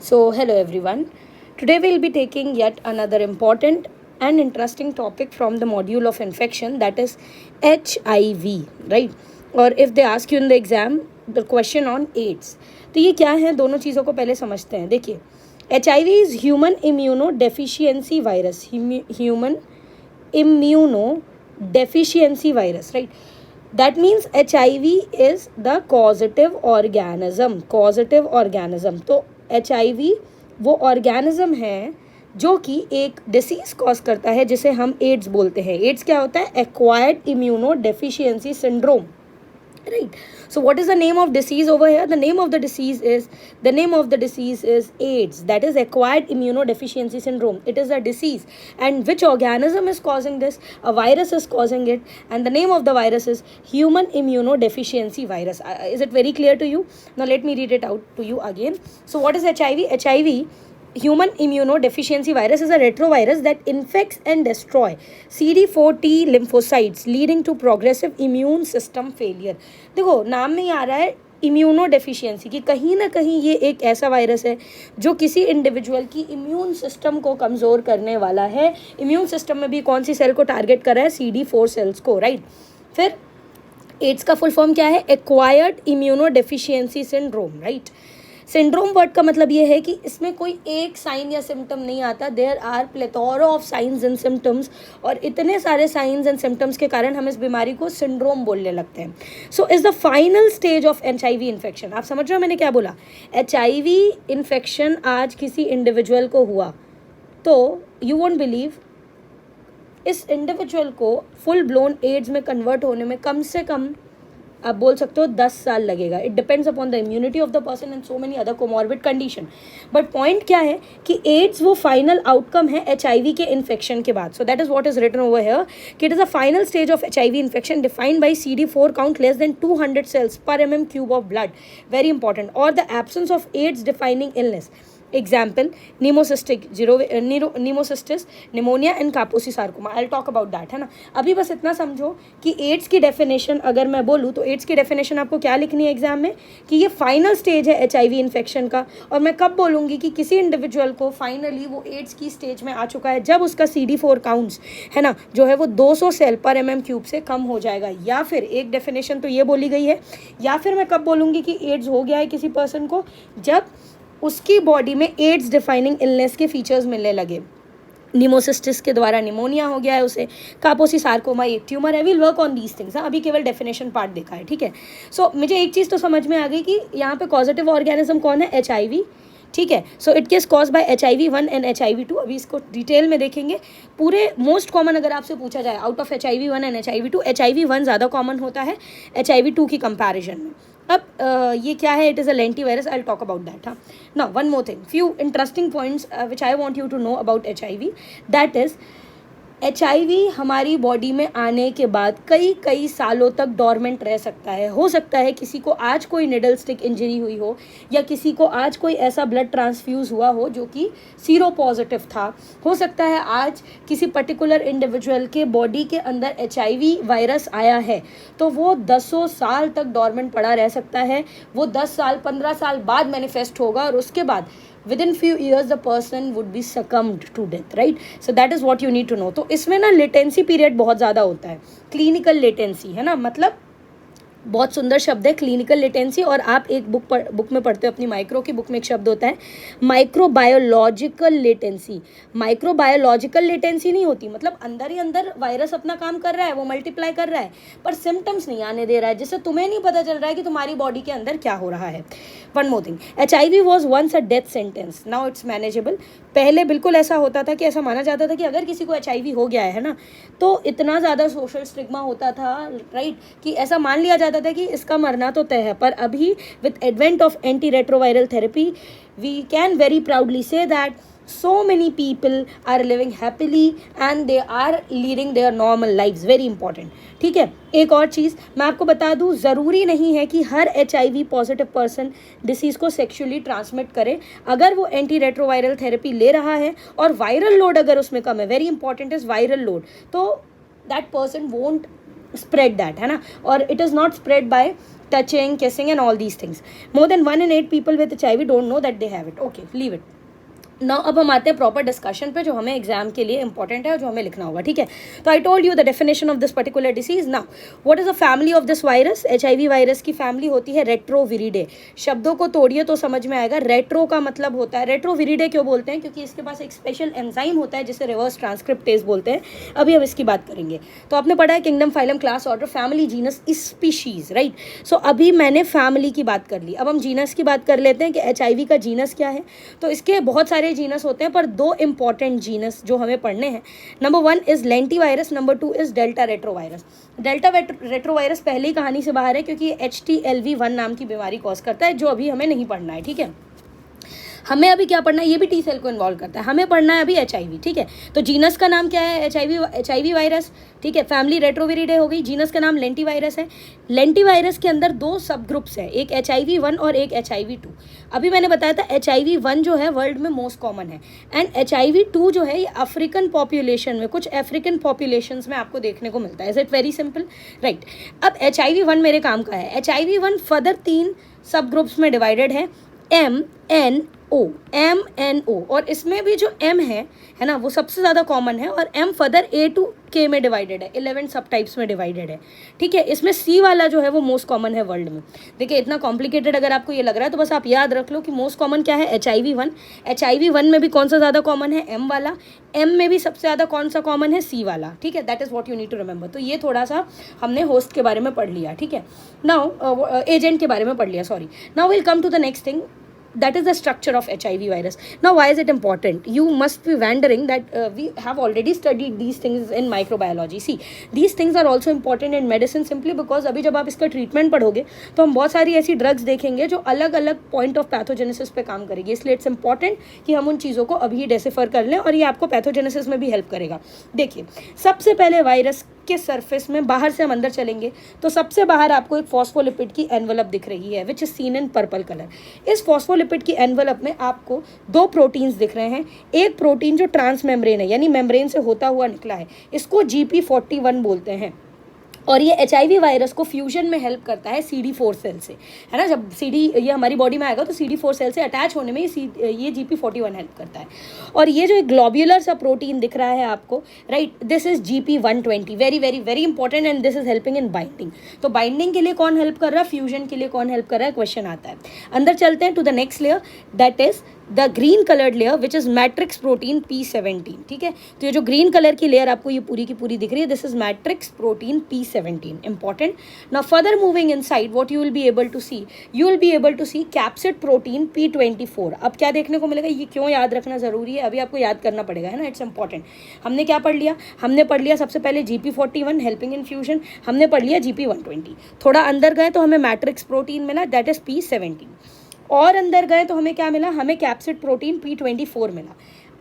So, hello everyone. Today we'll be taking yet another important and interesting topic from the module of infection, that is HIV, right? और if they ask you in the exam the question on AIDS, तो ये क्या है, दोनों चीज़ों को पहले समझते हैं. देखिए, HIV is human immunodeficiency virus, human immunodeficiency virus, right? That means HIV is the causative organism. तो HIV वो ऑर्गेनिज्म है जो कि एक डिसीज कॉज करता है जिसे हम एड्स बोलते हैं. एड्स क्या होता है? Acquired immunodeficiency syndrome, right? So what is the name of disease over here? The name of the disease is AIDS, that is acquired immunodeficiency syndrome. It is a disease, and which organism is causing this? A virus is causing it, and the name of the virus is human immunodeficiency virus. Is it very clear to you? Now let me read it out to you again. So what is HIV? Human immunodeficiency virus is a retrovirus that infects and destroy CD4 T lymphocytes, leading to progressive immune system failure. देखो, नाम में ही आ रहा है immunodeficiency कि कहीं ना कहीं ये एक ऐसा वायरस है जो किसी इंडिविजुअल की इम्यून सिस्टम को कमज़ोर करने वाला है. इम्यून सिस्टम में भी कौन सी सेल को टारगेट कर रहा है? CD4 सेल्स को, राइट? फिर एड्स का फुल फॉर्म क्या है? Acquired immunodeficiency syndrome, right? Syndrome word का मतलब ये है कि इसमें कोई एक साइन या सिम्टम नहीं आता. There are plethora of science and symptoms, और इतने सारे साइंस एंड सिम्टम्स के कारण हम इस बीमारी को सिंड्रोम बोलने लगते हैं. So is the final stage of HIV infection. आप समझ रहे हो मैंने क्या बोला? HIV इन्फेक्शन आज किसी इंडिविजुअल को हुआ तो यू वोंट बिलीव, इस इंडिविजुअल को फुल ब्लोन एड्स में कन्वर्ट होने में कम से कम आप बोल सकते हो 10 साल लगेगा. It depends upon the immunity of the person and so many other comorbid condition. But point क्या है कि एड्स वो फाइनल आउटकम है HIV के इन्फेक्शन के बाद. So that is what is written over here कि it is a final stage of HIV infection defined by CD4 count less than 200 cells per mm³ of blood. Very important. और the absence of AIDS defining illness. Example, pneumocystis, pneumonia and Kaposi sarcoma. I will talk about that, है ना. अभी बस इतना समझो कि ads की definition अगर मैं बोलूँ तो एड्स की डेफिनेशन आपको क्या लिखनी है एग्जाम में कि ये फाइनल स्टेज है HIV इन्फेक्शन का. और मैं कब बोलूँगी कि किसी इंडिविजुअल को फाइनली वो एड्स की स्टेज में आ चुका है? जब उसका CD4 काउंट्स, है ना, जो है वो 200 सेल पर mm³ से कम हो जाएगा. या फिर एक डेफिनेशन तो ये बोली गई है, या फिर मैं कब बोलूँगी कि एड्स हो गया है किसी पर्सन को? जब उसकी बॉडी में एड्स डिफाइनिंग इलनेस के फीचर्स मिलने लगे. निमोसिस्टिस के द्वारा निमोनिया हो गया है उसे, कापोसी सार्कोमा एक ट्यूमर है. Will work on these things. अभी केवल डेफिनेशन पार्ट देखा है, ठीक है. सो मुझे एक चीज़ तो समझ में आ गई कि यहाँ पे पॉजिटिव ऑर्गेनिज्म कौन है? HIV, ठीक है. So it case cause by HIV1 and HIV2. अभी इसको डिटेल में देखेंगे. पूरे मोस्ट कॉमन अगर आपसे पूछा जाए out of HIV1 and HIV2, HIV1 ज़्यादा कॉमन होता है HIV2 की कंपैरिजन में. अब ये क्या है? It is a lentivirus. I will talk about that. हाँ, now one more thing, few interesting points which I want you to know about HIV. That is HIV हमारी बॉडी में आने के बाद कई सालों तक डॉर्मेंट रह सकता है. हो सकता है किसी को आज कोई निडल स्टिक इंजरी हुई हो, या किसी को आज कोई ऐसा ब्लड ट्रांसफ्यूज़ हुआ हो जो कि सीरो पॉजिटिव था. हो सकता है आज किसी पर्टिकुलर इंडिविजुअल के बॉडी के अंदर HIV वायरस आया है तो वो 10 साल तक डॉर्मेंट पड़ा रह सकता है. वो 10 साल 15 साल बाद मैनिफेस्ट होगा, और उसके बाद within few years the person would be succumbed to death, right? So that is what you need to know. तो इसमें ना लेटेंसी पीरियड बहुत ज़्यादा होता है. क्लिनिकल लेटेंसी, है ना, मतलब बहुत सुंदर शब्द है क्लिनिकल लेटेंसी. और आप एक बुक में पढ़ते हो, अपनी माइक्रो की बुक में एक शब्द होता है माइक्रोबायोलॉजिकल लेटेंसी. माइक्रोबायोलॉजिकल लेटेंसी नहीं होती, मतलब अंदर ही अंदर वायरस अपना काम कर रहा है, वो मल्टीप्लाई कर रहा है, पर सिम्टम्स नहीं आने दे रहा है, जिससे तुम्हें नहीं पता चल रहा है कि तुम्हारी बॉडी के अंदर क्या हो रहा है. One more thing, HIV was once a death sentence, now it's manageable. पहले बिल्कुल ऐसा होता था कि ऐसा माना जाता था कि अगर किसी को HIV हो गया है ना, तो इतना ज़्यादा सोशल स्टिग्मा होता था, राइट, कि ऐसा मान लिया जाता था कि इसका मरना तो तय है. पर अभी with advent of anti retroviral therapy we can very proudly say that so many people are living happily and they are leading their normal lives. very important, ठीक है. एक और चीज़ मैं आपको बता दूँ, ज़रूरी नहीं है कि हर HIV पॉजिटिव पर्सन डिसीज़ को सेक्सुअली ट्रांसमिट करे. अगर वो एंटी रेट्रोवायरल थेरेपी ले रहा है और वायरल लोड अगर उसमें कम है, very important is viral load, तो that person won't spread that, है ना, or it is not spread by touching, kissing and all these things. More than 1 in 8 people with HIV don't know that they have it. Okay, leave it. ना अब हम आते हैं proper discussion पे जो हमें एग्जाम के लिए इंपॉर्टेंट है और जो हमें लिखना होगा, ठीक है. तो आई told you the definition of this particular disease. Now what is the family of this virus? HIV virus की फैमिली होती है रेट्रोविरिडे. शब्दों को तोड़िए तो समझ में आएगा. रेट्रो का मतलब होता है, रेट्रोविरिडे क्यों बोलते हैं? क्योंकि इसके पास एक स्पेशल एंजाइम होता है जिसे रिवर्स ट्रांसक्रिप्टेज बोलते हैं. अभी हम इसकी बात करेंगे. तो आपने पढ़ा है kingdom, phylum, class, order, family, genus, species, right. So अभी मैंने फैमिली की बात कर ली. अब हम जीनस की बात कर लेते हैं कि HIV का जीनस क्या है. तो इसके बहुत सारे जीनस होते हैं, पर दो इंपॉर्टेंट जीनस जो हमें पढ़ने हैं. Number 1 is lentivirus, number 2 is delta retrovirus. Delta retrovirus पहले ही कहानी से बाहर है क्योंकि ये HTLV1 नाम की बीमारी कॉज करता है, जो अभी हमें नहीं पढ़ना है, ठीक है. हमें अभी क्या पढ़ना है? ये भी टी सेल को इन्वॉल्व करता है. हमें पढ़ना है अभी HIV, ठीक है. तो जीनस का नाम क्या है? HIV वायरस, ठीक है. फैमिली रेट्रोविरिडे हो गई. जीनस का नाम लेंटीवायरस है. लेंटीवायरस के अंदर 2 सब ग्रुप्स हैं, एक HIV1 और एक HIV2. अभी मैंने बताया था HIV1 जो है वर्ल्ड में मोस्ट कॉमन है, एंड HIV2 जो है ये अफ्रीकन पॉपुलेशन में, कुछ अफ्रीकन पॉपुलेशंस में आपको देखने को मिलता है. Is it very simple, right. अब HIV1 मेरे काम का है. HIV1 फर्दर 3 सब ग्रुप्स में डिवाइडेड है, MNO, और इसमें भी जो M है ना, वो सबसे ज़्यादा कॉमन है, और M further A to K में डिवाइडेड है, 11 सब टाइप्स में डिवाइडेड है, ठीक है. इसमें C वाला जो है वो मोस्ट कॉमन है वर्ल्ड में. देखिए इतना कॉम्प्लिकेटेड अगर आपको ये लग रहा है तो बस आप याद रख लो कि मोस्ट कॉमन क्या है? HIV1. HIV1 में भी कौन सा ज़्यादा कॉमन है? M वाला. M में भी सबसे ज़्यादा कौन सा कॉमन है? C वाला, ठीक है. That is what you need to remember. तो ये थोड़ा सा हमने होस्ट के बारे में पढ़ लिया, ठीक है. नाउ एजेंट के बारे में पढ़ लिया, sorry. Now will come to the next thing. That is the structure of HIV virus. Now why is it important? You must be wondering that we have already studied these things in microbiology. See, these things are also important in medicine simply because अभी जब आप इसका treatment पढ़ोगे तो हम बहुत सारी ऐसी ड्रग्स देखेंगे जो अलग अलग पॉइंट ऑफ पैथोजेनेसिस पे काम करेगी. इसलिए इट्स इंपॉर्टेंट कि हम उन चीज़ों को अभी डेसिफर कर लें, और ये आपको पैथोजेनेसिस में भी हेल्प करेगा. देखिए सबसे पहले वायरस के सरफेस में, बाहर से हम अंदर चलेंगे तो सबसे बाहर आपको एक फॉस्फोलिपिड की एनवलप दिख रही है, which is seen in purple colour. इस फॉस्फोलिपिड की एनवलप में आपको 2 प्रोटीन्स दिख रहे हैं. एक प्रोटीन जो ट्रांस मेम्ब्रेन है, यानी मेम्ब्रेन से होता हुआ निकला है, इसको GP41 बोलते हैं, और ये HIV वायरस को फ्यूजन में हेल्प करता है CD4 सेल से, है ना. जब ये हमारी बॉडी में आएगा तो CD4 सेल से अटैच होने में ये GP41 हेल्प करता है. और ये जो एक ग्लोब्यूलर सा प्रोटीन दिख रहा है आपको, right, this is GP120. Very very very important, and this is helping in binding. तो बाइंडिंग के लिए कौन हेल्प कर रहा है? फ्यूजन के लिए कौन हेल्प कर रहा है? क्वेश्चन आता है. अंदर चलते हैं to the next layer, that is the green coloured layer which is matrix protein P17, ठीक है. तो ये जो ग्रीन कलर की लेयर आपको ये पूरी की पूरी दिख रही है, this is matrix protein P17. Important. Now further moving inside what you will be able to see, you will be able to see capsid protein P24. अब क्या देखने को मिलेगा? ये क्यों याद रखना जरूरी है? अभी आपको याद करना पड़ेगा, है ना. It's important. हमने क्या पढ़ लिया? हमने पढ़ लिया सबसे पहले GP41 हेल्पिंग इन फ्यूजन. हमने पढ़ लिया GP120. थोड़ा अंदर गए तो हमें मैट्रिक्स प्रोटीन मिला, दैट इज P17. और अंदर गए तो हमें क्या मिला? हमें कैप्सिड प्रोटीन P24 मिला.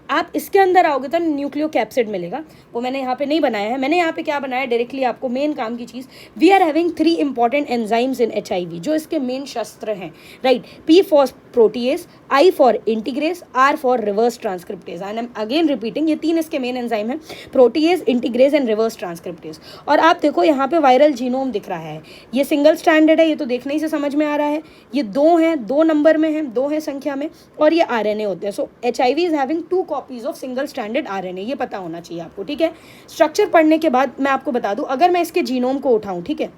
आप इसके अंदर आओगे तो न्यूक्लियो कैप्सिड मिलेगा, वो मैंने यहाँ पे नहीं बनाया है. मैंने यहाँ पे क्या बनाया डायरेक्टली आपको मेन काम की चीज़. We are having 3 important enzymes in HIV जो इसके मेन शस्त्र हैं, right. P for protease, I for integrase, R for reverse transcriptase. I am again repeating, ये 3 इसके मेन एंजाइम हैं, protease, integrase and reverse transcriptase. और आप देखो यहाँ पे वायरल जीनोम दिख रहा है, ये सिंगल स्टैंडर्ड है, ये तो देखने ही से समझ में आ रहा है. ये 2 हैं, 2 नंबर में हैं, 2 हैं संख्या में, और ये RNA होते हैं. सो HIV is having 2 copies of single standard RNA. ये पता होना चाहिए आपको, ठीक है. स्ट्रक्चर पढ़ने के बाद मैं आपको बता दूं, अगर मैं इसके जीनोम को उठाऊं, ठीक है,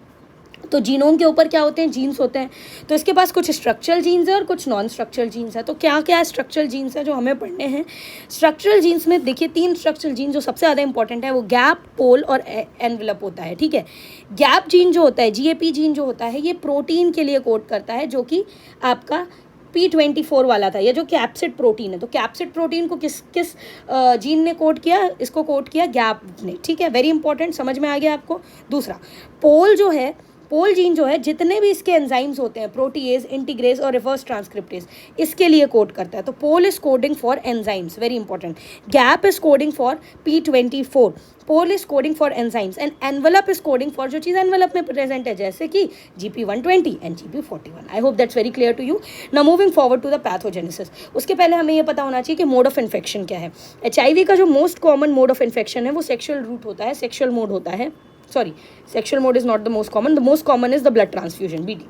तो जीनोम के ऊपर क्या होते हैं? जीन्स होते हैं. तो इसके पास कुछ स्ट्रक्चरल जीन्स है और कुछ नॉन स्ट्रक्चरल जीन्स है. तो क्या क्या स्ट्रक्चरल जीन्स है जो हमें पढ़ने हैं? स्ट्रक्चरल जीन्स में देखिए 3 स्ट्रक्चरल जीन जो सबसे ज़्यादा इंपॉर्टेंट है, वो गैप, पोल और एनवेलप होता है, ठीक है. गैप जीन जो होता है, GAP जीन जो होता है, ये प्रोटीन के लिए कोड करता है, जो कि आपका P24 वाला था, ये जो कैप्सिड प्रोटीन है. तो कैप्सिड प्रोटीन को किस जीन ने कोड किया? इसको कोड किया गैप ने, ठीक है. वेरी इंपॉर्टेंट, समझ में आ गया आपको. दूसरा, पोल जो है, पोल जीन जो है, जितने भी इसके एंजाइम्स होते हैं, प्रोटीएज, इंटीग्रेस और रिवर्स ट्रांसक्रिप्टेज, इसके लिए कोड करता है. तो pol is coding for enzymes, very important. Gag is coding for P24, pol is coding for enzymes, and envelope is coding for जो चीज़ एनवेलप में प्रेजेंट है, जैसे कि GP120 and GP41. I hope that's very clear to you. Now moving forward to the pathogenesis. उसके पहले हमें ये पता होना चाहिए कि मोड ऑफ इन्फेक्शन क्या है. HIV का जो most common mode of infection है वो सेक्शुअल रूट होता है, सेक्शुअल मोड होता है. sorry, sexual mode is not the most common. The most common is the blood transfusion, BT.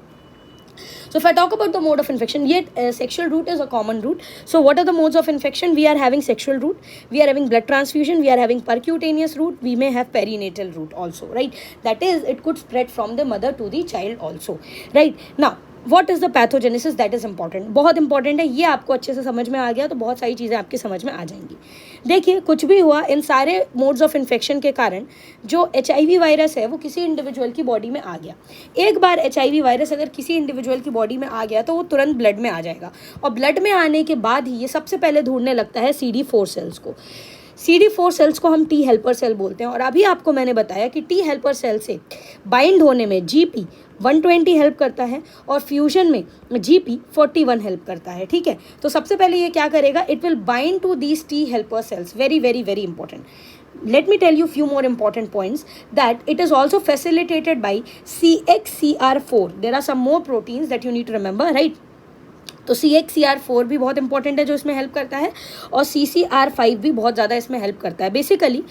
So if I talk about the mode of infection, yet sexual route is a common route. So what are the modes of infection? We are having sexual route, we are having blood transfusion, we are having percutaneous route, we may have perinatal route also, right? That is, it could spread from the mother to the child also, right? Now what is the pathogenesis, that is important, बहुत important है। ये आपको अच्छे से समझ में आ गया तो बहुत सारी चीज़ें आपकी समझ में आ जाएंगी। देखिए, कुछ भी हुआ, इन सारे मोड्स ऑफ इन्फेक्शन के कारण जो HIV वायरस है वो किसी इंडिविजुअल की बॉडी में आ गया। एक बार HIV वायरस अगर किसी इंडिविजुअल की बॉडी में आ गया तो वो तुरंत ब्लड में आ जाएगा, और ब्लड में आने के बाद ही ये सबसे पहले ढूंढने लगता है CD4 सेल्स को। CD4 सेल्स को हम टी हेल्पर सेल बोलते हैं, और अभी आपको मैंने बताया कि टी हेल्पर सेल से बाइंड होने में GP 120 हेल्प करता है और फ्यूजन में GP 41 हेल्प करता है, ठीक है। तो सबसे पहले ये क्या करेगा, it will bind to these T helper cells, very very very important. Let me tell you few more important points, that it is also facilitated by CXCR4. There are some more proteins that you need to remember, right? तो CXCR4 भी बहुत important है जो इसमें help करता है, और CCR5 भी बहुत ज़्यादा इसमें हेल्प करता है। बेसिकली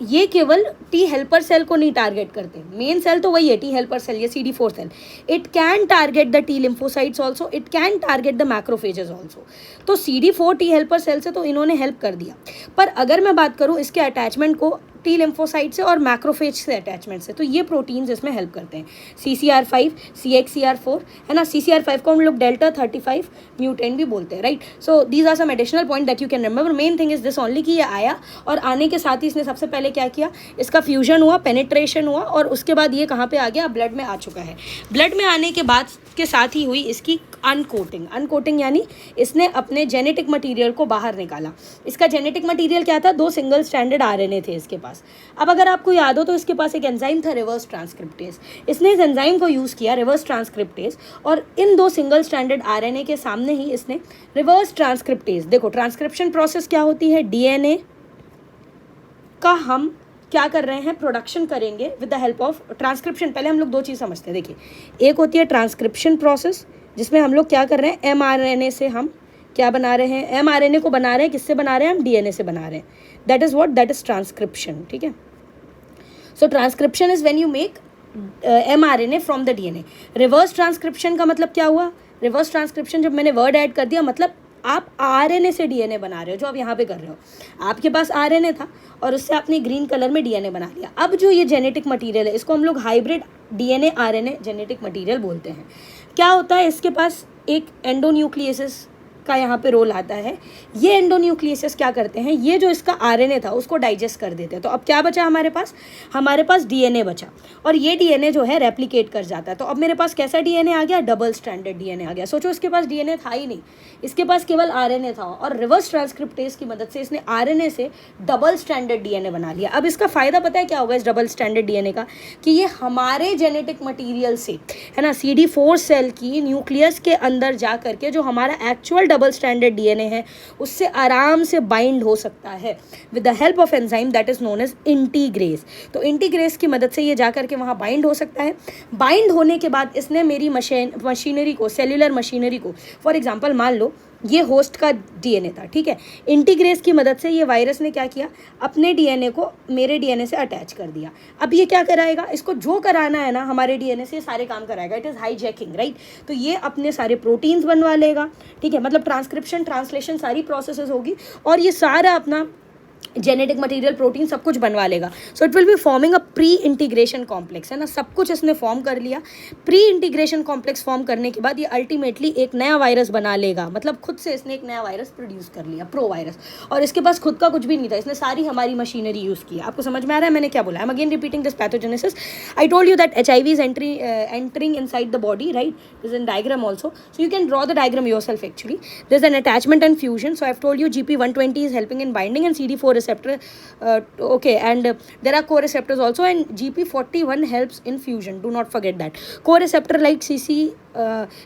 ये केवल टी हेल्पर सेल को नहीं टारगेट करते, मेन सेल तो वही है टी हेल्पर सेल, ये CD4 cell. It can target the T lymphocytes also, it can target the macrophages also. तो CD4 टी हेल्पर सेल से तो इन्होंने हेल्प कर दिया, पर अगर मैं बात करूँ इसके अटैचमेंट को टी लिम्फोसाइट से और मैक्रोफेज से अटैचमेंट से, तो ये प्रोटीन्स इसमें हेल्प करते हैं। CCR5, CXCR4 है ना, CCR5 को हम लोग डेल्टा 35 म्यूटेंट भी बोलते हैं, right. So these are some additional point that you can remember. Main thing is this only कि ये आया, और आने के साथ ही इसने सबसे पहले क्या किया, इसका फ्यूजन हुआ, पेनिट्रेशन हुआ, और उसके बाद ये कहाँ पे आ गया, ब्लड में आ चुका है। ब्लड में आने के बाद के साथ ही हुई इसकी अनकोटिंग। अनकोटिंग यानी इसने अपने जेनेटिक मटीरियल को बाहर निकाला। इसका जेनेटिक मटीरियल क्या था, 2 सिंगल स्ट्रैंडेड RNA थे इसके पास। अब अगर आपको याद हो तो इसके पास एक एंजाइम था रिवर्स ट्रांसक्रिप्टेज। इसने इस एंजाइम को यूज़ किया, रिवर्स ट्रांसक्रिप्टेज, और इन 2 सिंगल स्ट्रैंडेड RNA के सामने ही इसने रिवर्स ट्रांसक्रिप्टेज, देखो ट्रांसक्रिप्शन प्रोसेस क्या होती है, DNA का हम क्या कर रहे हैं, प्रोडक्शन करेंगे with the help of transcription. पहले हम लोग 2 चीज़ समझते हैं। देखिए, एक होती है ट्रांसक्रिप्शन प्रोसेस, जिसमें हम लोग क्या कर रहे हैं, mRNA से हम क्या बना रहे हैं, mRNA को बना रहे हैं, किससे बना रहे हैं, हम DNA से बना रहे हैं। That is what, that is transcription, ठीक है। So transcription is when you make mRNA from the DNA। Reverse transcription का मतलब क्या हुआ, रिवर्स ट्रांसक्रिप्शन जब मैंने वर्ड ऐड कर दिया, मतलब आप RNA से DNA बना रहे हो, जो आप यहाँ पे कर रहे हो। आपके पास RNA था और उससे आपने ग्रीन कलर में DNA बना लिया। अब जो ये जेनेटिक मटेरियल है, इसको हम लोग hybrid DNA RNA genetic material बोलते हैं। क्या होता है, इसके पास एक एंडोन्यूक्लियस का यहाँ पे रोल आता है। ये एंडोन्यूक्लियस क्या करते हैं, ये जो इसका RNA था उसको डाइजेस्ट कर देते हैं। तो अब क्या बचा हमारे पास DNA बचा, और ये DNA जो है रेप्लिकेट कर जाता है। तो अब मेरे पास कैसा DNA आ गया, डबल स्ट्रैंडेड DNA आ गया। सोचो, इसके पास DNA था ही नहीं, इसके पास केवल RNA था, और रिवर्स ट्रांसक्रिप्टेज की मदद से इसने RNA से डबल स्ट्रैंडेड DNA बना लिया। अब इसका फ़ायदा पता है क्या होगा इस डबल स्ट्रैंडेड DNA का, कि ये हमारे जेनेटिक मटीरियल से, है ना, CD4 सेल की न्यूक्लियस के अंदर जा करके जो हमारा एक्चुअल डबल स्टैंडर्ड DNA है उससे आराम से बाइंड हो सकता है with the help of enzyme that is known as integrase. तो इंटीग्रेस की मदद से ये जा करके वहाँ बाइंड हो सकता है। बाइंड होने के बाद इसने मेरी मशीनरी को, सेल्यूलर मशीनरी को, फॉर एग्जांपल मान लो ये होस्ट का DNA था, ठीक है। इंटीग्रेस की मदद से ये वायरस ने क्या किया, अपने DNA को मेरे DNA से अटैच कर दिया। अब ये क्या कराएगा, इसको जो कराना है ना हमारे DNA से, ये सारे काम कराएगा। It is hijacking, right. तो ये अपने सारे प्रोटीन्स बनवा लेगा, ठीक है, मतलब ट्रांसक्रिप्शन, ट्रांसलेशन सारी प्रोसेसेस होगी, और ये सारा अपना जेनेटिक मटेरियल, प्रोटीन सब कुछ बनवा लेगा। So it will be forming a pre integration complex, है ना, सब कुछ इसने फॉर्म कर लिया। प्री इंटीग्रेशन कॉम्प्लेक्स फॉर्म करने के बाद ये अल्टीमेटली एक नया वायरस बना लेगा, मतलब खुद से इसने एक नया वायरस प्रोड्यूस कर लिया, प्रो वायरस, और इसके पास खुद का कुछ भी नहीं था, इसने सारी हमारी मशीनरी यूज़ की। आपको समझ में आ रहा है मैंने क्या बोला? आई am again repeating this pathogenesis. I told you that HIV is entering inside the body, right? There's a diagram also, so you can draw the diagram yourself actually. There's an attachment and fusion, so I've told you GP 120 is helping in binding, and CD4 receptor, okay, and there are co-receptors also, and GP 41 helps in fusion, do not forget that. Co-receptor like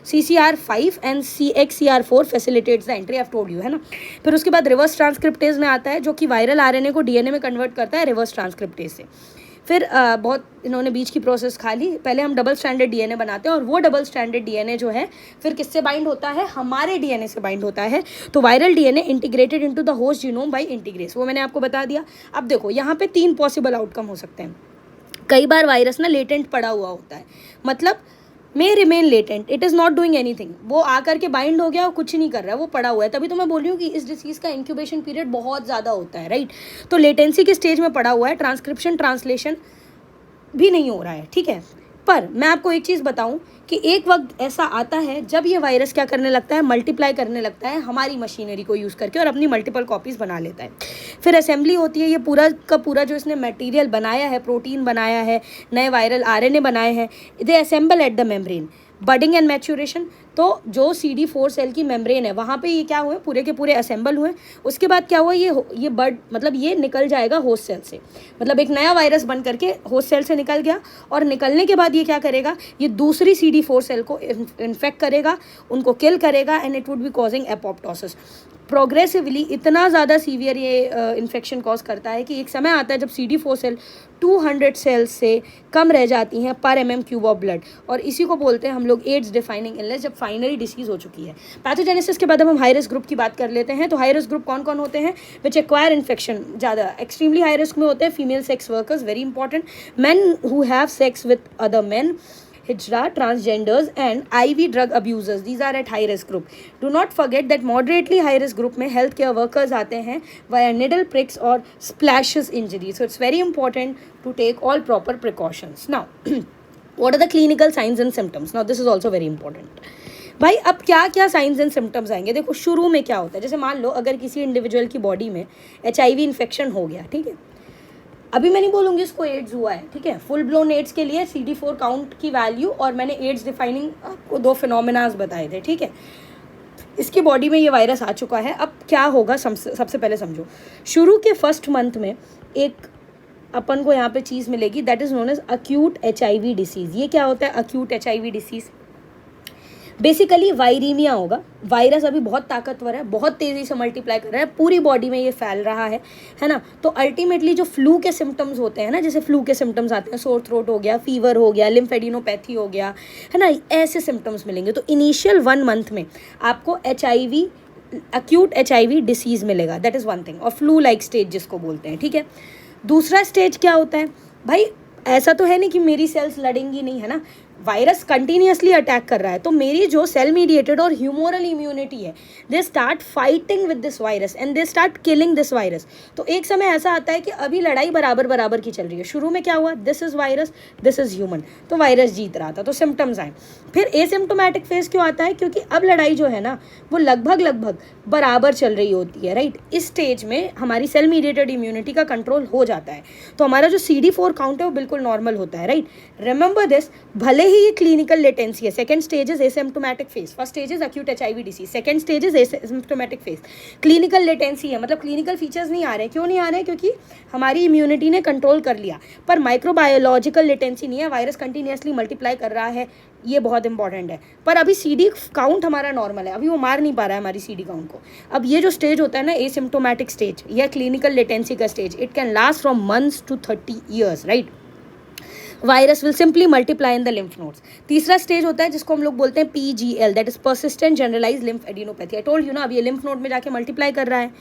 CCR5 and CXCR4 facilitates the entry, I've told you, है ना। फिर उसके बाद reverse transcriptase में आता है, जो कि वायरल RNA को DNA में कन्वर्ट करता है रिवर्स ट्रांसक्रिप्टेज से। फिर बहुत इन्होंने बीच की प्रोसेस खा ली। पहले हम डबल स्टैंडर्ड DNA बनाते हैं, और वो डबल स्टैंडर्ड DNA जो है फिर किससे बाइंड होता है, हमारे DNA से बाइंड होता है। तो viral DNA integrated into the host genome by integrase, वो मैंने आपको बता दिया। अब देखो यहाँ पे 3 पॉसिबल आउटकम हो सकते हैं। कई बार वायरस ना लेटेंट पड़ा हुआ होता है, मतलब मे remain latent, it is not doing anything, वो आकर के बाइंड हो गया और कुछ नहीं कर रहा है, वो पड़ा हुआ है। तभी तो मैं बोल रही हूँ कि इस डिसीज़ का इंक्यूबेशन पीरियड बहुत ज़्यादा होता है, राइट। तो लेटेंसी के स्टेज में पड़ा हुआ है, ट्रांसक्रिप्शन ट्रांसलेशन भी नहीं हो रहा है, ठीक है। पर मैं आपको एक चीज़ बताऊं कि एक वक्त ऐसा आता है जब ये वायरस क्या करने लगता है, मल्टीप्लाई करने लगता है हमारी मशीनरी को यूज़ करके और अपनी मल्टीपल कॉपीज़ बना लेता है। फिर असेंबली होती है, ये पूरा का पूरा जो इसने मटेरियल बनाया है, प्रोटीन बनाया है, नए वायरल आरएनए बनाए हैं, they assemble at the membrane. Budding and maturation, तो जो CD4 सेल की मेम्ब्रेन है वहाँ पे ये क्या हुए, पूरे के पूरे असेंबल हुए। उसके बाद क्या हुआ, ये बड मतलब ये निकल जाएगा होस्ट सेल से, मतलब एक नया वायरस बन करके होस्ट सेल से निकल गया, और निकलने के बाद ये क्या करेगा, ये दूसरी CD4 सेल को इन्फेक्ट करेगा, उनको किल करेगा, and it would be causing apoptosis. Progressively इतना ज़्यादा सीवियर ये इन्फेक्शन कॉज करता है कि एक समय आता है जब CD4 सेल 200 सेल्स से कम रह जाती हैं पर mm³ ऑफ ब्लड, और इसी को बोलते हैं हम लोग एड्स डिफाइनिंग इलनेस, जब फाइनली डिसीज़ हो चुकी है। पैथोजेनेसिस के बाद अब हम हाई रिस्क ग्रुप की बात कर लेते हैं। तो हाई रिस्क ग्रुप कौन कौन होते हैं, विच एक्वायर इन्फेक्शन, ज़्यादा एक्सट्रीमली हाई रिस्क में होते हैं female sex workers, very important, man who have sex with other man, Hijra, transgenders and IV drug abusers, these are at high risk group. Do not forget that moderately high risk group में health care workers आते हैं via needle pricks or splashes injury. So it's very important to take all proper precautions. Now, what are the clinical signs and symptoms? Now this is also very important. भाई अब क्या क्या science and symptoms आएंगे, देखो शुरू में क्या होता है, जैसे मान लो अगर किसी इंडिविजुअल की बॉडी में HIV इन्फेक्शन हो गया, ठीक है, अभी मैं नहीं बोलूँगी इसको एड्स हुआ है, ठीक है, फुल ब्लोन एड्स के लिए CD4 काउंट की वैल्यू और मैंने एड्स डिफाइनिंग आपको 2 फिनोमेनास बताए थे, ठीक है। इसकी बॉडी में ये वायरस आ चुका है, अब क्या होगा सबसे पहले समझो। शुरू के फर्स्ट मंथ में एक अपन को यहाँ पे चीज़ मिलेगी, that is known as acute HIV disease. ये क्या होता है acute HIV disease, basically viraemia होगा। वायरस अभी बहुत ताकतवर है, बहुत तेज़ी से मल्टीप्लाई कर रहा है, पूरी बॉडी में ये फैल रहा है ना। तो अल्टीमेटली जो फ्लू के सिम्टम्स होते हैं ना, जैसे फ्लू के सिम्टम्स आते हैं, सोर थ्रोट हो गया, फीवर हो गया, लिम्फेडिनोपैथी हो गया, है ना, ऐसे सिम्टम्स मिलेंगे। तो इनिशियल 1 मंथ में आपको HIV अक्यूट HIV डिसीज़ मिलेगा, दैट इज़ वन थिंग, और फ्लू लाइक स्टेज जिसको बोलते हैं, ठीक है। दूसरा स्टेज क्या होता है भाई, ऐसा तो है नहीं कि मेरी सेल्स लड़ेंगी नहीं, है ना, वायरस कंटिन्यूसली अटैक कर रहा है, तो मेरी जो सेल मीडिएटेड और ह्यूमोरल इम्यूनिटी है, they start fighting with this virus and they start killing this virus. तो एक समय ऐसा आता है कि अभी लड़ाई बराबर बराबर की चल रही है। शुरू में क्या हुआ, this is virus, this is human, तो वायरस जीत रहा था, तो सिम्टम्स आए। फिर एसिम्टोमेटिक फेज क्यों आता है, क्योंकि अब लड़ाई जो है ना वो लगभग बराबर चल रही होती है, राइट। इस स्टेज में हमारी सेल मीडिएटेड इम्यूनिटी का कंट्रोल हो जाता है, तो हमारा जो CD4 काउंट है वो बिल्कुल नॉर्मल होता है, राइट। रिमेंबर दिस, भले ही ये क्लिनिकल लेटेंसी है, second stage is asymptomatic phase, first stage is acute HIV disease, second stage is asymptomatic phase. Clinical latency है, मतलब क्लिनिकल फीचर्स नहीं आ रहे हैं। क्यों नहीं आ रहे हैं, क्योंकि हमारी इम्यूनिटी ने कंट्रोल कर लिया, पर माइक्रोबायोलॉजिकल लेटेंसी नहीं है, वायरस कंटिन्यूसली मल्टीप्लाई कर रहा है, ये बहुत इंपॉर्टेंट है। पर अभी CD काउंट हमारा नॉर्मल है, अभी वो मार नहीं पा रहा है हमारी CD काउंट को। अब ये जो स्टेज होता है ना, एसिम्प्टोमेटिक स्टेज या क्लिनिकल लेटेंसी का stage, it can last from months to 30 years, right. Virus will simply multiply in the lymph nodes. तीसरा स्टेज होता है जिसको हम लोग बोलते हैं PGL, that is persistent generalise lymphadenopathy. I told you ना, अब ये लिम्फ नोड में जाके मल्टीप्लाई कर रहा है।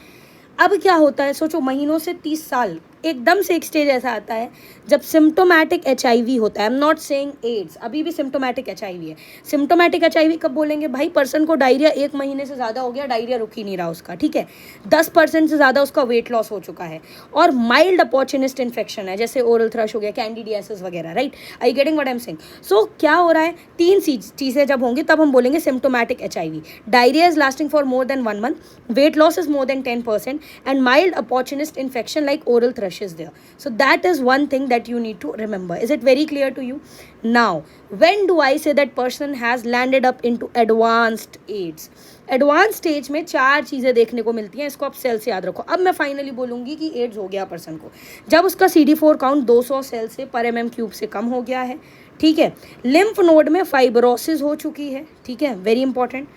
अब क्या होता है, सोचो महीनों से 30 साल एकदम से एक स्टेज ऐसा आता है जब सिम्टोमेटिक HIV होता है। I am not saying AIDS, अभी भी सिम्टोमेटिक HIV है। सिम्टोमेटिक HIV कब बोलेंगे भाई, पर्सन को डायरिया 1 महीने से ज़्यादा हो गया, डायरिया रुक ही नहीं रहा उसका, ठीक है, 10% से ज़्यादा उसका वेट लॉस हो चुका है, और माइल्ड अपॉर्चुनिस्ट इन्फेक्शन है, जैसे ओरल थ्रश हो गया, कैंडिडियासिस वगैरह, right. I getting what I am saying. So क्या हो रहा है, 3 चीज़ें जब होंगी तब हम बोलेंगे symptomatic HIV। Diarrhoea is lasting for more than 1 month, wait loss is more than 10%, and mild opportunist infection like oral thrush is there. So that is one thing that you need to remember. Is it very clear to you? Now, when do I say that person has landed up into advanced AIDS? Advance stage में 4 चीज़ें देखने को मिलती हैं, इसको आप cell से याद रखो। अब मैं फाइनली बोलूँगी कि एड्स हो गया पर्सन को जब उसका CD4 काउंट 200 सेल से पर mm³ से कम हो गया है, ठीक है। लिम्फ नोड में फाइब्रोसिस हो चुकी है, ठीक है, वेरी इंपॉर्टेंट।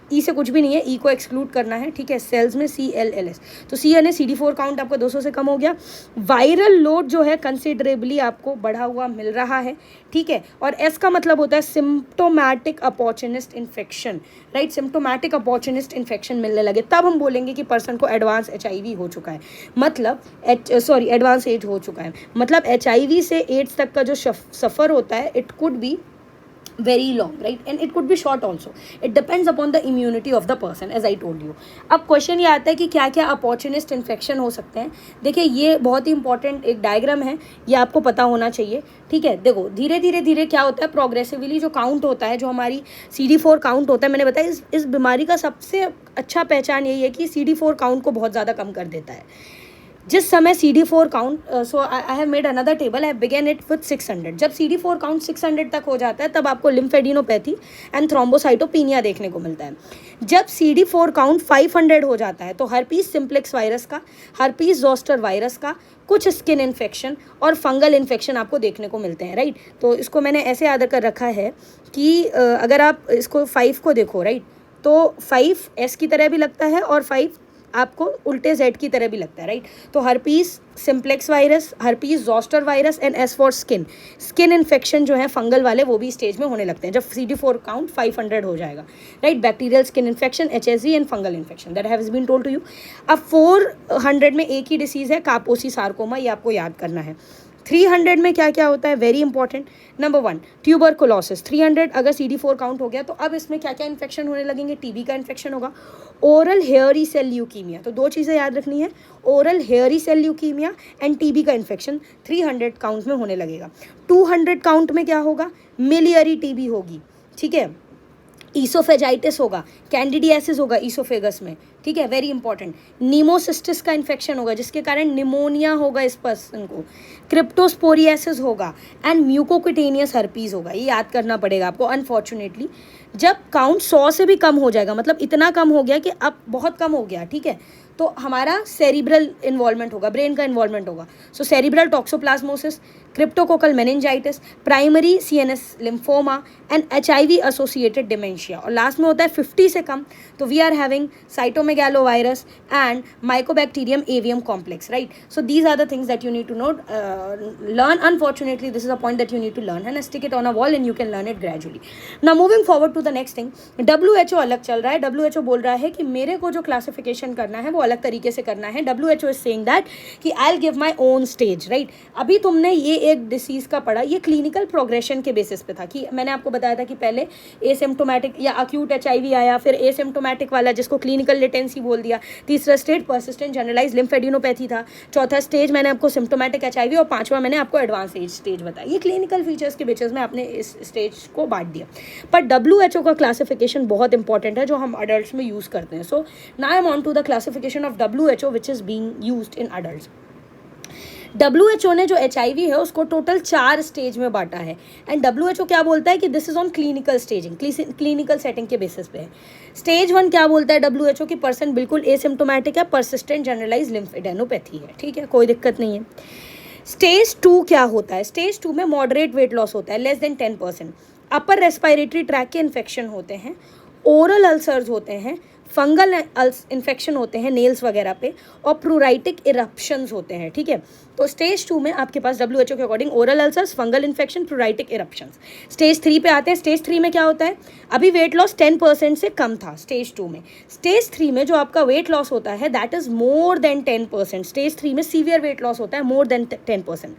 ई से कुछ भी नहीं है, ई को एक्सक्लूड करना है, ठीक है। सेल्स में CLLS, तो सी यानी CD4 काउंट आपका 200 से कम हो गया। वायरल लोड जो है कंसिडरेबली आपको बढ़ा हुआ मिल रहा है, ठीक है। और एस का मतलब होता है symptomatic opportunist infection, right. Symptomatic opportunist infection मिलने लगे तब हम बोलेंगे कि पर्सन को एडवांस HIV हो चुका है, मतलब एडवांस एज हो चुका है। मतलब HIV से एड्स तक का जो सफ़र होता है it could be very long, right, and it could be short also. It depends upon the immunity of the person, as I told you. अब क्वेश्चन ये आता है कि क्या क्या अपॉर्चुनिस्ट इन्फेक्शन हो सकते हैं। देखिए ये बहुत ही इंपॉर्टेंट एक डायग्राम है, ये आपको पता होना चाहिए, ठीक है। देखो धीरे धीरे धीरे क्या होता है, प्रोग्रेसिवली जो काउंट होता है, जो हमारी CD4 काउंट होता है, मैंने बताया इस बीमारी का सबसे अच्छा पहचान यही है कि CD4 काउंट को बहुत ज़्यादा कम कर देता है। जिस समय CD4 count, so I have made another table, I began it with 600। जब CD4 काउंट 600 तक हो जाता है तब आपको लिम्फेडिनोपैथी एंड थ्रोम्बोसाइटोपिनिया देखने को मिलता है। जब CD4 काउंट 500 हो जाता है तो हर्पीस सिम्प्लेक्स वायरस का, हर्पीस जोस्टर वायरस का, कुछ स्किन इन्फेक्शन और फंगल इन्फेक्शन आपको देखने को मिलते हैं, राइट। तो इसको मैंने ऐसे याद कर रखा है कि अगर आप इसको 5 को देखो, राइट, तो 5 S की तरह भी लगता है और 5 आपको उल्टे Z की तरह भी लगता है, राइट। तो herpes simplex virus, herpes zoster virus and S for skin infection जो है फंगल वाले वो भी स्टेज में होने लगते हैं जब CD4 काउंट 500 हो जाएगा, right. Bacterial skin infection, HSV and fungal infection, that have been told to you. अब 400 में एक ही डिसीज़ है, कापोसी सार्कोमा, ये आपको याद करना है। 300 में क्या क्या होता है, वेरी इंपॉर्टेंट। नंबर 1 ट्यूबरकुलोसिस, 300 अगर CD4 काउंट हो गया तो अब इसमें क्या क्या इन्फेक्शन होने लगेंगे, TB का इन्फेक्शन होगा। ओरल हेयरी सेल ल्यूकीमिया, तो 2 चीज़ें याद रखनी है, oral hairy cell leukaemia and TB का इन्फेक्शन 300 काउंट में होने लगेगा। 200 काउंट में क्या होगा, मिलियरी TB होगी, ठीक है। ईसोफेजाइटिस होगा, कैंडिडियासिस होगा ईसोफेगस में, ठीक है, वेरी इंपॉर्टेंट। नीमोसिस्टिस का इन्फेक्शन होगा जिसके कारण निमोनिया होगा इस पर्सन को, क्रिप्टोस्पोरियासिस होगा एंड म्यूकोक्यूटेनियस हर्पीज होगा। ये याद करना पड़ेगा आपको। अनफॉर्चुनेटली जब काउंट 100 से भी कम हो जाएगा, मतलब इतना कम हो गया कि अब बहुत कम हो गया, ठीक है, तो हमारा सेरिब्रल इन्वॉल्वमेंट होगा, ब्रेन का इन्वॉल्वमेंट होगा। So cerebral toxoplasmosis, cryptococcal meningitis, primary CNS lymphoma and HIV associated dementia. और लास्ट में होता है 50 से कम, तो we are having cytomegalovirus and mycobacterium avium complex, right. So these are the things that you need to note, learn. Unfortunately this is a point that you need to learn and stick it on a wall and you can learn it gradually. Now moving forward to the next thing, WHO अलग चल रहा है। WHO बोल रहा है कि मेरे को जो क्लासिफिकेशन करना है वो अलग तरीके से करना है। WHO इज सेइंग दैट कि I will give my own stage, right. अभी तुमने ये एक डिसीज़ का पढ़ा, ये क्लिनिकल प्रोग्रेशन के बेसिस पे था कि मैंने आपको बताया था कि पहले एसिम्प्टोमेटिक या अक्यूट HIV आया, फिर एसिम्प्टोमेटिक वाला जिसको क्लिनिकल लेटेंसी बोल दिया, तीसरा स्टेज परसिस्टेंट जनरलाइज लिम्फेडिनोपैथी था, चौथा स्टेज मैंने आपको सिम्प्टोमेटिक HIV और पांचवा मैंने आपको एडवांस एज स्टेज बताया। ये क्लिनिकल फीचर्स के बेसिस में आपने इस स्टेज को बांट दिया। पर WHO का क्लासिफिकेशन बहुत इंपॉर्टेंट है जो हम अडल्ट में यूज़ करते हैं। So now I am on to the classification of WHO which is being used in adults. WHO ने जो HIV है उसको टोटल 4 स्टेज में बांटा है एंड WHO क्या बोलता है कि this is on clinical staging, clinical setting के बेसिस पे है। स्टेज 1 क्या बोलता है WHO कि पर्सन बिल्कुल एसिम्प्टोमेटिक है, परसिस्टेंट जनरलाइज लिम्फेडेनोपैथी है, ठीक है, कोई दिक्कत नहीं है। स्टेज 2 क्या होता है, स्टेज 2 में मॉडरेट वेट लॉस होता है, less than 10%, upper respiratory tract के इन्फेक्शन होते हैं, ओरल अल्सर्स होते हैं, फंगल इन्फेक्शन होते हैं नेल्स वगैरह पे, और प्रूराइटिक इरप्शंस होते हैं, ठीक है। तो स्टेज 2 में आपके पास WHO के according oral ulcers, fungal infection, pruritic eruptions. Stage 3 पे आते हैं। स्टेज 3 में क्या होता है, अभी वेट लॉस 10% से कम था स्टेज 2 में। स्टेज 3 में जो आपका वेट लॉस होता है that is more than 10%। Stage 3 में सीवियर वेट लॉस होता है more than 10%।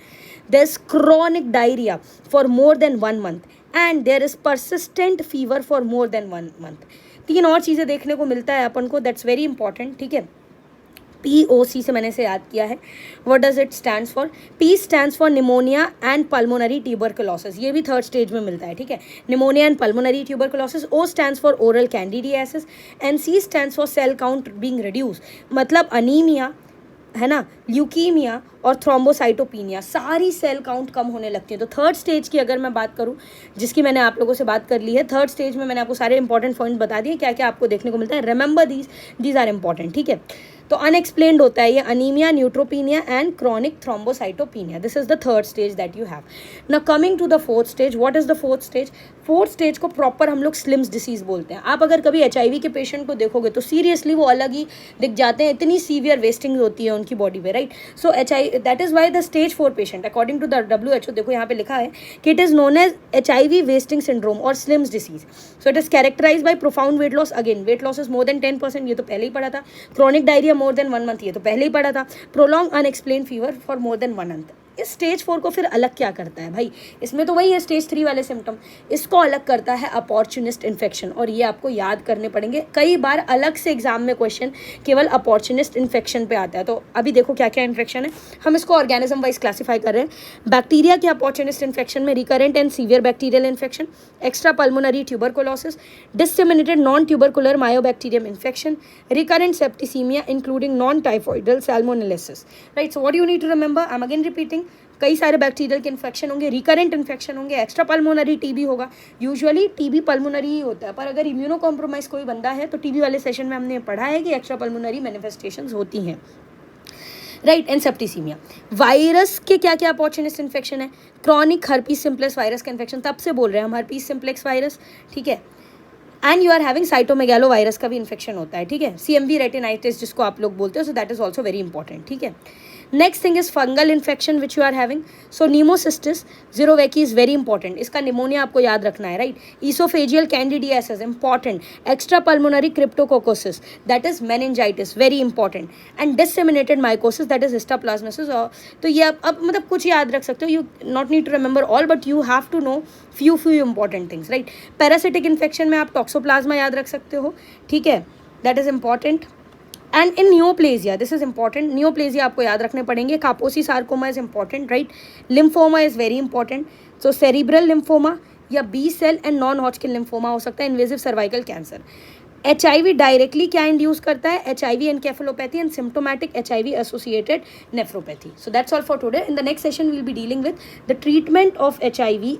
There is chronic diarrhoea for more than 1 month and there is persistent fever for more than 1 month. 3 और चीज़ें देखने को मिलता है अपन को, दैट्स वेरी इंपॉर्टेंट, ठीक है। POC से मैंने इसे याद किया है। What does it stands for, P stands for pneumonia and pulmonary tuberculosis, ये भी 3rd स्टेज में मिलता है, ठीक है, pneumonia and pulmonary tuberculosis. O stands for oral candidiasis and C stands for sale count being reduce, मतलब anaemia है ना, ल्यूकीमिया और थ्रोम्बोसाइटोपिनिया, सारी सेल काउंट कम होने लगती है। तो 3rd स्टेज की अगर मैं बात करूं, जिसकी मैंने आप लोगों से बात कर ली है, 3rd स्टेज में मैंने आपको सारे इंपॉर्टेंट पॉइंट बता दिए क्या क्या आपको देखने को मिलता है। रिमेंबर दीज आर इंपॉर्टेंट, ठीक है। तो अनएक्सप्लेन्ड होता है ये anaemia, neutropenia and chronic thrombocytopenia. This is the third stage that you have. Now coming to the fourth stage. What is the fourth stage? Fourth stage को proper हम लोग Slims disease बोलते हैं. आप अगर कभी HIV के पेशेंट को देखोगे तो सीरियसली वो अलग ही दिख जाते हैं, इतनी सीवियर वेस्टिंग होती है उनकी बॉडी में, right. So that is why the stage 4 patient according to the WHO, देखो यहाँ पे लिखा है कि it is known as HIV wasting syndrome और slims disease. So it is characterize by profound weight loss. Again weight loss is more than 10%, ये तो पहले ही पढ़ा था. Chronic diarrhoea more than 1 month, ये तो पहले ही पढ़ा था. Prolong unexplain fever for more than 1 month. इस स्टेज 4 को फिर अलग क्या करता है भाई? इसमें तो वही है स्टेज 3 वाले सिम्टम. इसको अलग करता है अपॉर्चुनिस्ट इन्फेक्शन, और ये आपको याद करने पड़ेंगे. कई बार अलग से एग्जाम में क्वेश्चन केवल अपॉर्चुनिस्ट इन्फेक्शन पे आता है. तो अभी देखो क्या क्या इन्फेक्शन है, हम इसको ऑर्गेनिज्म वाइज क्लासीफाई कर रहे हैं. बैक्टीरिया के अपॉर्चुनिस्ट इन्फेक्शन में recurrent and severe bacterial infection, extra pulmonary tuberculosis, disseminated non tubercular mycobacterium infection, recurrent septicaemia including non typhoidal salmonellosis, right. So what you need to remember, I am again repeating, कई सारे bacterial के infection होंगे, recurrent infection होंगे, extra pulmonary TB होगा. Usually TB pulmonary ही होता है, पर अगर इम्यूनो कॉम्प्रोमाइज कोई बंदा है तो टीबी वाले सेशन में हमने पढ़ा है कि एक्स्ट्रा पल्मोनरी मैनिफेस्टेशंस होती हैं, राइट. And septicaemia. वायरस के क्या क्या अपॉर्चुनिस्ट इन्फेक्शन है? क्रॉनिक हर्पीस सिम्प्लेक्स वायरस का इन्फेक्शन, तब से बोल रहे हैं हम हर्पीस सिम्प्लेक्स वायरस, ठीक है. And you are having cytomegalovirus का भी इन्फेक्शन होता है, ठीक है. CMV रेटिनाइटिस जिसको आप लोग बोलते हो, so that is also very important, ठीक है. Next thing is fungal infection which you are having. So pneumocystis jirovecii is very important, इसका निमोनिया आपको याद रखना है, right. Oesophageal candidiasis important. Extra pulmonary cryptococcosis that is meningitis very important. And disseminated mycosis that is histoplasmosis. तो ये अब मतलब कुछ याद रख सकते हो, you not need to remember all, but you have to know few important things, right. Parasitic infection में आप टॉक्सोप्लाज्मा याद रख सकते हो, ठीक है, that is important. And in neoplasia, this is important, neoplasia आपको याद रखने पड़ेंगे. Kaposi sarcoma is important, right. Lymphoma is very important. So cerebral lymphoma या B cell and non Hodgkin lymphoma हो सकता है. Invasive cervical cancer. HIV directly क्या induce करता है? HIV encephalopathy and symptomatic HIV associated nephropathy. So that's all for today. In the next session we will be dealing with the treatment of HIV